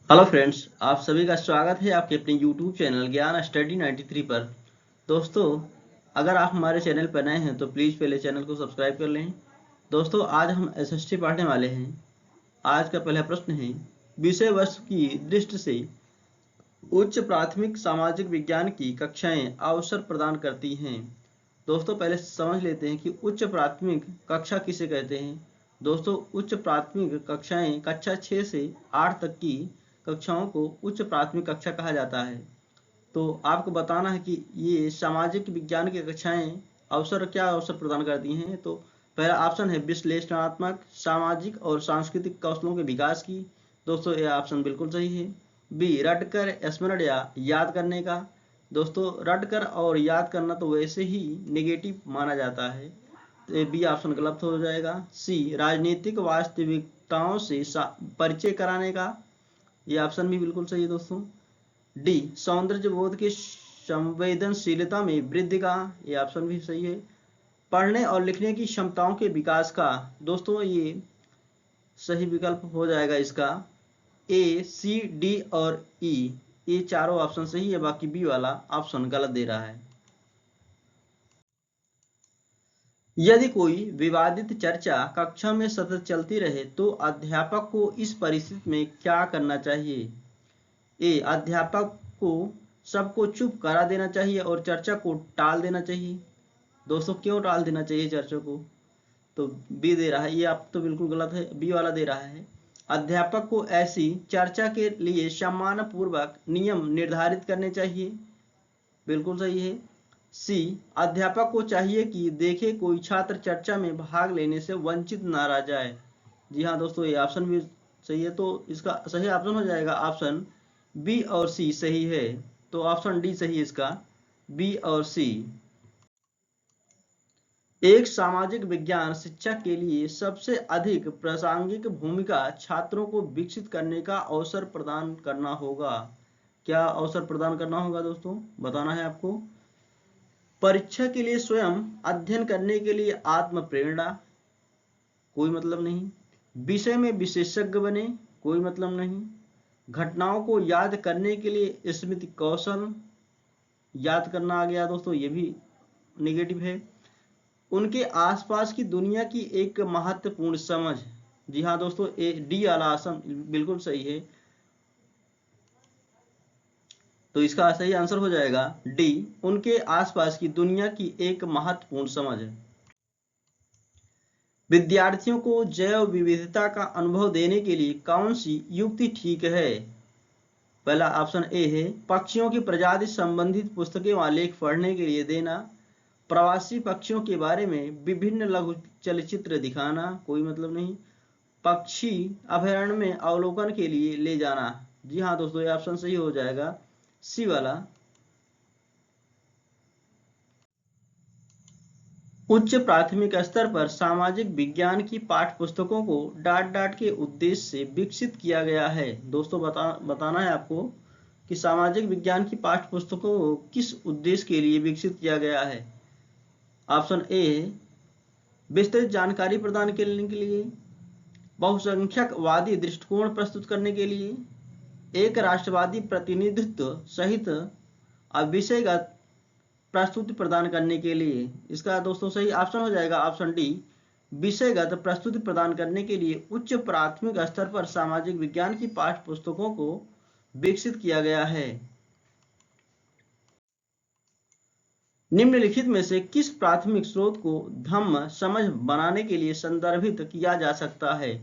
Hello friends, आप सभी का स्वागत है आपके अपने यूट्यूब चैनल ज्ञान स्टडी 93 पर। दोस्तों, अगर आप हमारे चैनल पर नए हैं तो प्लीज़ पहले चैनल को सब्सक्राइब कर लें। दोस्तों, आज हम एसएसटी पढ़ने वाले हैं। आज का पहला प्रश्न है, विषय वस्तु की दृष्टि से उच्च प्राथमिक सामाजिक विज्ञान की कक्षाएं अवसर प्रदान करती हैं। दोस्तों, पहले समझ लेते हैं कि उच्च प्राथमिक कक्षा किसे कहते हैं। दोस्तों, उच्च प्राथमिक कक्षाएं कक्षा 6 से 8 तक की कक्षाओं को उच्च प्राथमिक कक्षा कहा जाता है। तो आपको बताना है कि ये सामाजिक विज्ञान की कक्षाएं क्या अवसर प्रदान करती हैं। तो पहला ऑप्शन है विश्लेषणात्मक सामाजिक और सांस्कृतिक कौशलों के विकास की। दोस्तों, यह ऑप्शन बिल्कुल सही है। बी, रटकर स्मरण या याद करने का। दोस्तों, रटकर और याद करना तो वैसे ही नेगेटिव माना जाता है, तो बी ऑप्शन गलत हो जाएगा। सी, राजनीतिक वास्तविकताओं से परिचय कराने का। ये ऑप्शन भी बिल्कुल सही है दोस्तों। डी, सौंदर्य बोध की संवेदनशीलता में वृद्धि का। ये ऑप्शन भी सही है। पढ़ने और लिखने की क्षमताओं के विकास का। दोस्तों, ये सही विकल्प हो जाएगा इसका। ए, सी, डी और ई, ये चारों ऑप्शन सही है, बाकी बी वाला ऑप्शन गलत दे रहा है। यदि कोई विवादित चर्चा कक्षा में सतत चलती रहे तो अध्यापक को इस परिस्थिति में क्या करना चाहिए। ए, अध्यापक को सबको चुप करा देना चाहिए और चर्चा को टाल देना चाहिए। दोस्तों, क्यों टाल देना चाहिए चर्चा को? तो बी दे रहा है, ये आप तो बिल्कुल गलत है, बी वाला दे रहा है। अध्यापक को ऐसी चर्चा के लिए सम्मानपूर्वक नियम निर्धारित करने चाहिए। बिल्कुल सही है। सी, अध्यापक को चाहिए कि देखे कोई छात्र चर्चा में भाग लेने से वंचित ना रह जाए। जी हाँ दोस्तों, ये ऑप्शन भी सही है, तो इसका सही ऑप्शन हो जाएगा ऑप्शन बी और सी सही है। तो ऑप्शन डी सही है इसका, बी और सी। एक सामाजिक विज्ञान शिक्षक के लिए सबसे अधिक प्रासंगिक भूमिका छात्रों को विकसित करने का अवसर प्रदान करना होगा। क्या अवसर प्रदान करना होगा दोस्तों, बताना है आपको। परीक्षा के लिए स्वयं अध्ययन करने के लिए आत्म प्रेरणा, कोई मतलब नहीं। विषय में विशेषज्ञ बने, कोई मतलब नहीं। घटनाओं को याद करने के लिए स्मृति कौशल, याद करना आ गया दोस्तों, ये भी नेगेटिव है। उनके आसपास की दुनिया की एक महत्वपूर्ण समझ। जी हाँ दोस्तों, ए डी वाला आसन बिल्कुल सही है, तो इसका सही आंसर हो जाएगा डी, उनके आसपास की दुनिया की एक महत्वपूर्ण समझ। विद्यार्थियों को जैव विविधता का अनुभव देने के लिए कौन सी युक्ति ठीक है। पहला ऑप्शन ए है पक्षियों की प्रजाति संबंधित पुस्तकें व लेख पढ़ने के लिए देना। प्रवासी पक्षियों के बारे में विभिन्न लघु चलचित्र दिखाना, कोई मतलब नहीं। पक्षी अभयारण्य में अवलोकन के लिए ले जाना। जी हाँ दोस्तों, ये ऑप्शन सही हो जाएगा, सी वाला। उच्च प्राथमिक स्तर पर सामाजिक विज्ञान की पाठ्य पुस्तकों को डांट डांट के उद्देश्य से विकसित किया गया है। दोस्तों, बताना है आपको कि सामाजिक विज्ञान की पाठ्य पुस्तकों को किस उद्देश्य के लिए विकसित किया गया है। ऑप्शन ए, विस्तृत जानकारी प्रदान करने के लिए। बहुसंख्यकवादी दृष्टिकोण प्रस्तुत करने के लिए। एक राष्ट्रवादी प्रतिनिधित्व सहित विषयगत प्रस्तुति प्रदान करने के लिए। इसका दोस्तों सही ऑप्शन हो जाएगा ऑप्शन डी, विषयगत प्रस्तुति प्रदान करने के लिए उच्च प्राथमिक स्तर पर सामाजिक विज्ञान की पाठ्य पुस्तकों को विकसित किया गया है। निम्नलिखित में से किस प्राथमिक स्रोत को धम्म समझ बनाने के लिए संदर्भित किया जा सकता है।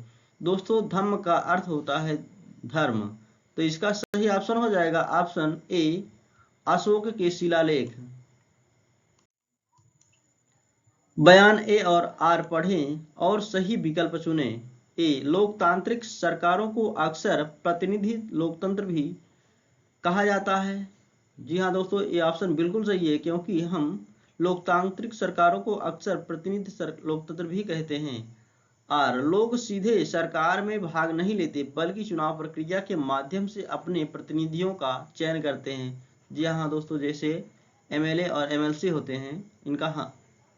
दोस्तों, धम्म का अर्थ होता है धर्म, तो इसका सही ऑप्शन हो जाएगा ऑप्शन ए, अशोक के शिलालेख। बयान ए और आर पढ़ें और सही विकल्प चुनें। ए, लोकतांत्रिक सरकारों को अक्सर प्रतिनिधि लोकतंत्र भी कहा जाता है। जी हाँ दोस्तों, ये ऑप्शन बिल्कुल सही है, क्योंकि हम लोकतांत्रिक सरकारों को अक्सर प्रतिनिधि लोकतंत्र भी कहते हैं। आर, लोग सीधे सरकार में भाग नहीं लेते बल्कि चुनाव प्रक्रिया के माध्यम से अपने प्रतिनिधियों का चयन करते हैं। जी हाँ दोस्तों, जैसे एमएलए और एमएलसी होते हैं, इनका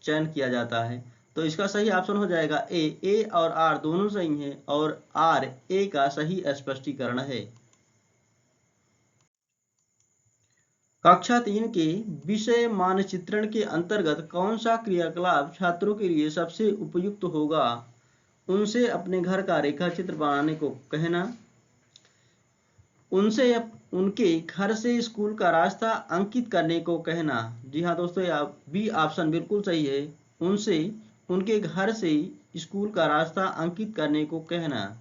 चयन किया जाता है। तो इसका सही ऑप्शन हो जाएगा ए और आर दोनों सही हैं, और आर ए का सही स्पष्टीकरण है। कक्षा 3 के विषय मानचित्रण के अंतर्गत कौन सा क्रियाकलाप छात्रों के लिए सबसे उपयुक्त होगा? उनसे अपने घर का रेखाचित्र बनाने को कहना, उनसे उनके घर से स्कूल का रास्ता अंकित करने को कहना। जी हाँ दोस्तों, बी ऑप्शन बिल्कुल सही है। उनसे उनके घर से स्कूल का रास्ता अंकित करने को कहना।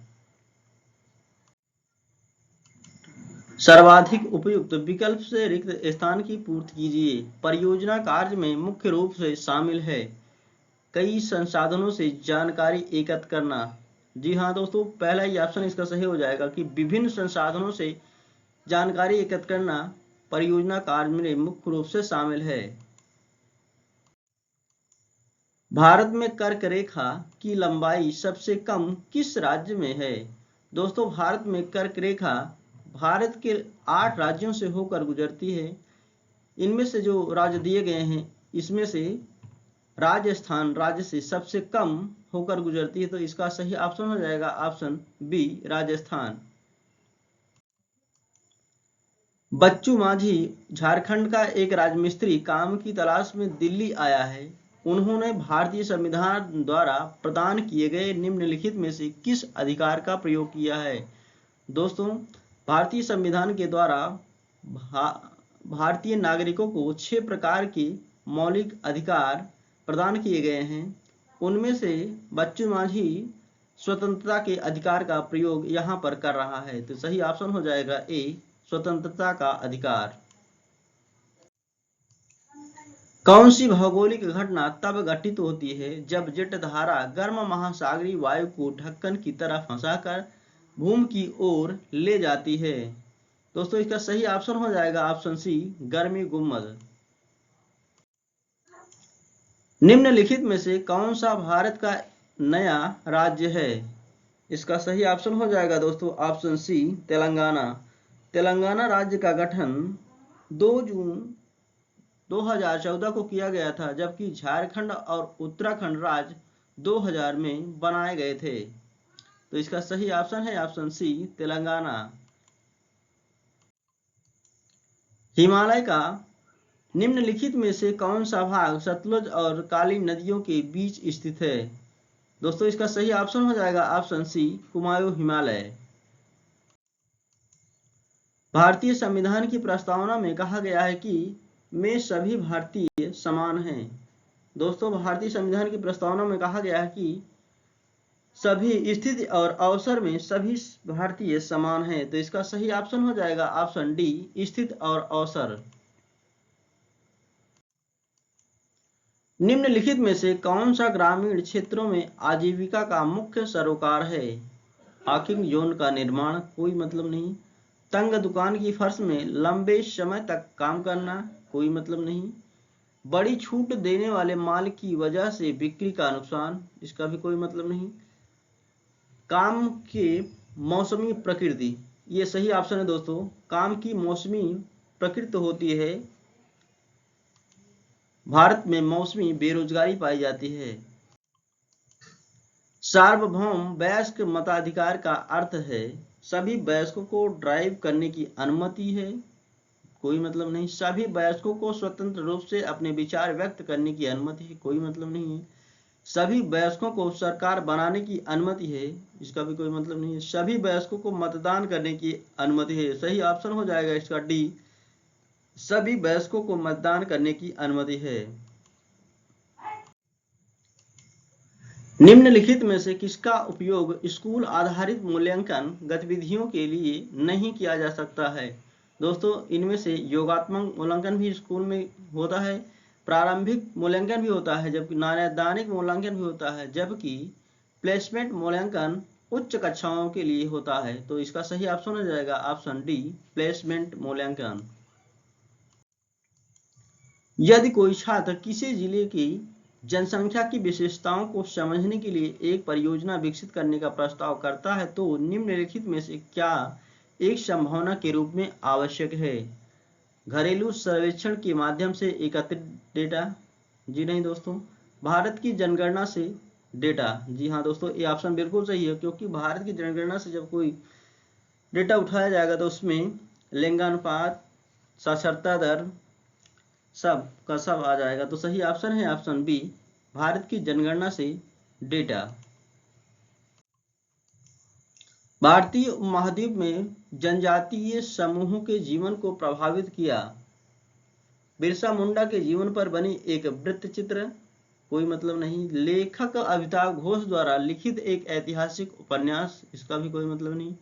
सर्वाधिक उपयुक्त विकल्प से रिक्त स्थान की पूर्ति कीजिए। परियोजना कार्य में मुख्य रूप से शामिल है कई संसाधनों से जानकारी एकत्र करना। जी हाँ दोस्तों, पहला ही ऑप्शन इसका सही हो जाएगा कि विभिन्न संसाधनों से जानकारी एकत्र करना परियोजना कार्य में मुख्य रूप से शामिल है। भारत में कर्क रेखा की लंबाई सबसे कम किस राज्य में है? दोस्तों, भारत में कर्क रेखा भारत के 8 राज्यों से होकर गुजरती है। इनमें से जो राज्य दिए गए हैं, इसमें से राजस्थान राज्य से सबसे कम होकर गुजरती है, तो इसका सही ऑप्शन हो जाएगा ऑप्शन बी, राजस्थान। बच्चू माझी झारखंड का एक राजमिस्त्री काम की तलाश में दिल्ली आया है। उन्होंने भारतीय संविधान द्वारा प्रदान किए गए निम्नलिखित में से किस अधिकार का प्रयोग किया है? दोस्तों, भारतीय संविधान के द्वारा भारतीय नागरिकों को 6 प्रकार के मौलिक अधिकार प्रदान किए गए हैं। उनमें से बच्चू माझी स्वतंत्रता के अधिकार का प्रयोग यहाँ पर कर रहा है, तो सही ऑप्शन हो जाएगा ए, स्वतंत्रता का अधिकार। कौन सी भौगोलिक घटना तब घटित होती है जब जेट धारा गर्म महासागरीय वायु को ढक्कन की तरह फंसाकर भूमि की ओर ले जाती है? दोस्तों, इसका सही ऑप्शन हो जाएगा ऑप्शन सी, गर्मी गुम्बद। निम्नलिखित में से कौन सा भारत का नया राज्य है? इसका सही ऑप्शन हो जाएगा दोस्तों ऑप्शन सी, तेलंगाना। तेलंगाना राज्य का गठन 2 जून 2014 को किया गया था, जबकि झारखंड और उत्तराखंड राज्य 2000 में बनाए गए थे। तो इसका सही ऑप्शन है ऑप्शन सी, तेलंगाना। हिमालय का निम्नलिखित में से कौन सा भाग सतलुज और काली नदियों के बीच स्थित है? दोस्तों, इसका सही ऑप्शन हो जाएगा ऑप्शन सी, कुमायूं हिमालय। भारतीय संविधान की प्रस्तावना में कहा गया है कि में सभी भारतीय समान हैं। दोस्तों, भारतीय संविधान की प्रस्तावना में कहा गया है कि सभी स्थिति और अवसर में सभी भारतीय समान हैं, तो इसका सही ऑप्शन हो जाएगा ऑप्शन डी, स्थिति और अवसर। निम्नलिखित में से कौन सा ग्रामीण क्षेत्रों में आजीविका का मुख्य सरोकार है? हॉकिंग जोन का निर्माण, कोई मतलब नहीं। तंग दुकान की फर्श में लंबे समय तक काम करना, कोई मतलब नहीं। बड़ी छूट देने वाले माल की वजह से बिक्री का नुकसान, इसका भी कोई मतलब नहीं। काम के मौसमी प्रकृति, ये सही ऑप्शन है दोस्तों। काम की मौसमी प्रकृति होती है, भारत में मौसमी बेरोजगारी पाई जाती है। सार्वभौम वयस्क मताधिकार का अर्थ है सभी वयस्कों को ड्राइव करने की अनुमति है, कोई मतलब नहीं। सभी वयस्कों को स्वतंत्र रूप से अपने विचार व्यक्त करने की अनुमति है, कोई मतलब नहीं है। सभी वयस्कों को सरकार बनाने की अनुमति है, इसका भी कोई मतलब नहीं है। सभी वयस्कों को मतदान करने की अनुमति है, सही ऑप्शन हो जाएगा इसका डी, सभी वयस्कों को मतदान करने की अनुमति है। निम्नलिखित में से किसका उपयोग स्कूल आधारित मूल्यांकन गतिविधियों के लिए नहीं किया जा सकता है? दोस्तों, इनमें से योगात्मक मूल्यांकन भी स्कूल में होता है, प्रारंभिक मूल्यांकन भी होता है, जबकि नैदानिक मूल्यांकन भी होता है, जबकि प्लेसमेंट मूल्यांकन उच्च कक्षाओं के लिए होता है। तो इसका सही ऑप्शन हो जाएगा ऑप्शन डी, प्लेसमेंट मूल्यांकन। यदि कोई छात्र किसी जिले की जनसंख्या की विशेषताओं को समझने के लिए एक परियोजना विकसित करने का प्रस्ताव करता है, तो निम्नलिखित में से क्या एक संभावना के रूप में आवश्यक है? घरेलू सर्वेक्षण के माध्यम से एकत्रित डेटा, जी नहीं दोस्तों। भारत की जनगणना से डेटा, जी हाँ दोस्तों, ये ऑप्शन बिल्कुल सही है, क्योंकि भारत की जनगणना से जब कोई डेटा उठाया जाएगा तो उसमें लिंगानुपात, साक्षरता दर, सब का सब आ जाएगा। तो सही ऑप्शन है ऑप्शन बी, भारत की जनगणना से डेटा। भारतीय उपमहाद्वीप में जनजातीय समूहों के जीवन को प्रभावित किया। बिरसा मुंडा के जीवन पर बनी एक वृत्त चित्र, कोई मतलब नहीं। लेखक अमिताभ घोष द्वारा लिखित एक ऐतिहासिक उपन्यास, इसका भी कोई मतलब नहीं।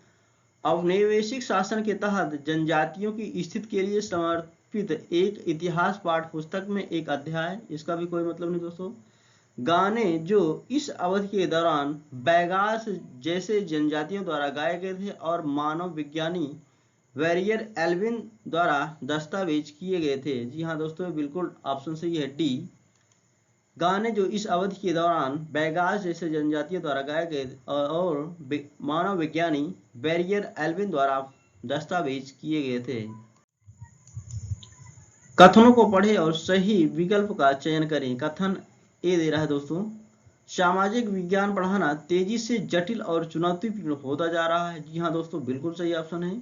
औपनिवेशिक शासन के तहत जनजातियों की स्थिति के लिए समर्पित एक इतिहास पाठ्य पुस्तक में एक अध्याय, इसका भी कोई मतलब नहीं दोस्तों। गाने जो इस अवधि के दौरान बैगास जैसे जनजातियों द्वारा गाए गए थे और मानव विज्ञानी वेरियर एल्विन द्वारा दस्तावेज किए गए थे। जी हाँ दोस्तों, बिल्कुल ऑप्शन सही है डी। गाने जो इस अवधि के दौरान बैगास जैसे जनजातियों द्वारा गाए गए और मानव विज्ञानी वेरियर एल्विन द्वारा दस्तावेज किए गए थे। कथनों को पढ़ें और सही विकल्प का चयन करें। कथन ए दे रहा है दोस्तों, सामाजिक विज्ञान पढ़ाना तेजी से जटिल और चुनौतीपूर्ण होता जा रहा है। जी हाँ दोस्तों, बिल्कुल सही ऑप्शन है।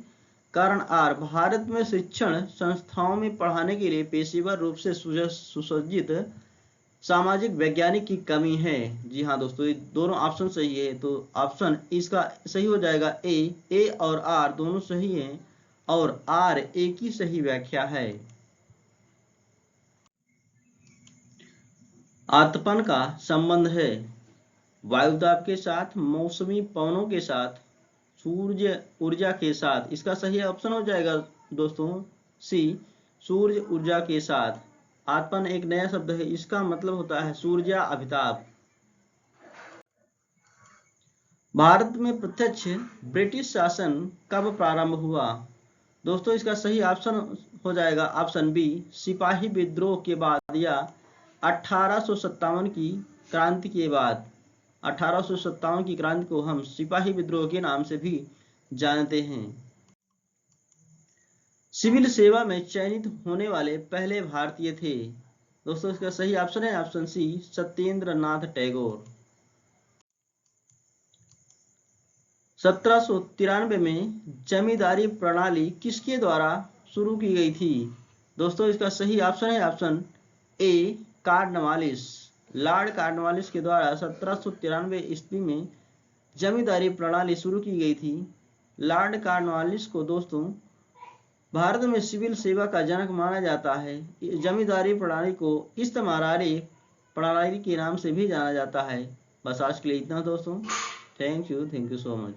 कारण आर, भारत में शिक्षण संस्थाओं में पढ़ाने के लिए पेशेवर रूप से सुसज्जित सामाजिक वैज्ञानिक की कमी है। जी हाँ दोस्तों, ये दोनों ऑप्शन सही है। तो ऑप्शन इसका सही हो जाएगा ए और आर दोनों सही हैं और आर ए की सही व्याख्या है। आतपन का संबंध है वायुदाब के साथ, मौसमी पवनों के साथ, सूर्य ऊर्जा के साथ। इसका सही ऑप्शन हो जाएगा दोस्तों सी, सूर्य ऊर्जा के साथ। आतपन एक नया शब्द है, इसका मतलब होता है सूर्या अभिताप। भारत में प्रत्यक्ष ब्रिटिश शासन कब प्रारंभ हुआ? दोस्तों इसका सही ऑप्शन हो जाएगा ऑप्शन बी, सिपाही विद्रोह के बाद या 1857 की क्रांति के बाद। 1857 की क्रांति को हम सिपाही विद्रोह के नाम से भी जानते हैं। सिविल सेवा में चयनित होने वाले पहले भारतीय थे। दोस्तों इसका सही ऑप्शन है ऑप्शन सी, सत्येंद्र नाथ टैगोर। 1793 में जमींदारी प्रणाली किसके द्वारा शुरू की गई थी? दोस्तों इसका सही ऑप्शन है option A, Cornwallis. Lord Cornwallis के द्वारा 1793 ईस्वी में जमींदारी प्रणाली शुरू की गई थी। लॉर्ड कार्नवालिस को दोस्तों भारत में सिविल सेवा का जनक माना जाता है। जमींदारी प्रणाली को इस्तमारारी प्रणाली के नाम से भी जाना जाता है। बस आज के लिए इतना दोस्तों। Thank you so much.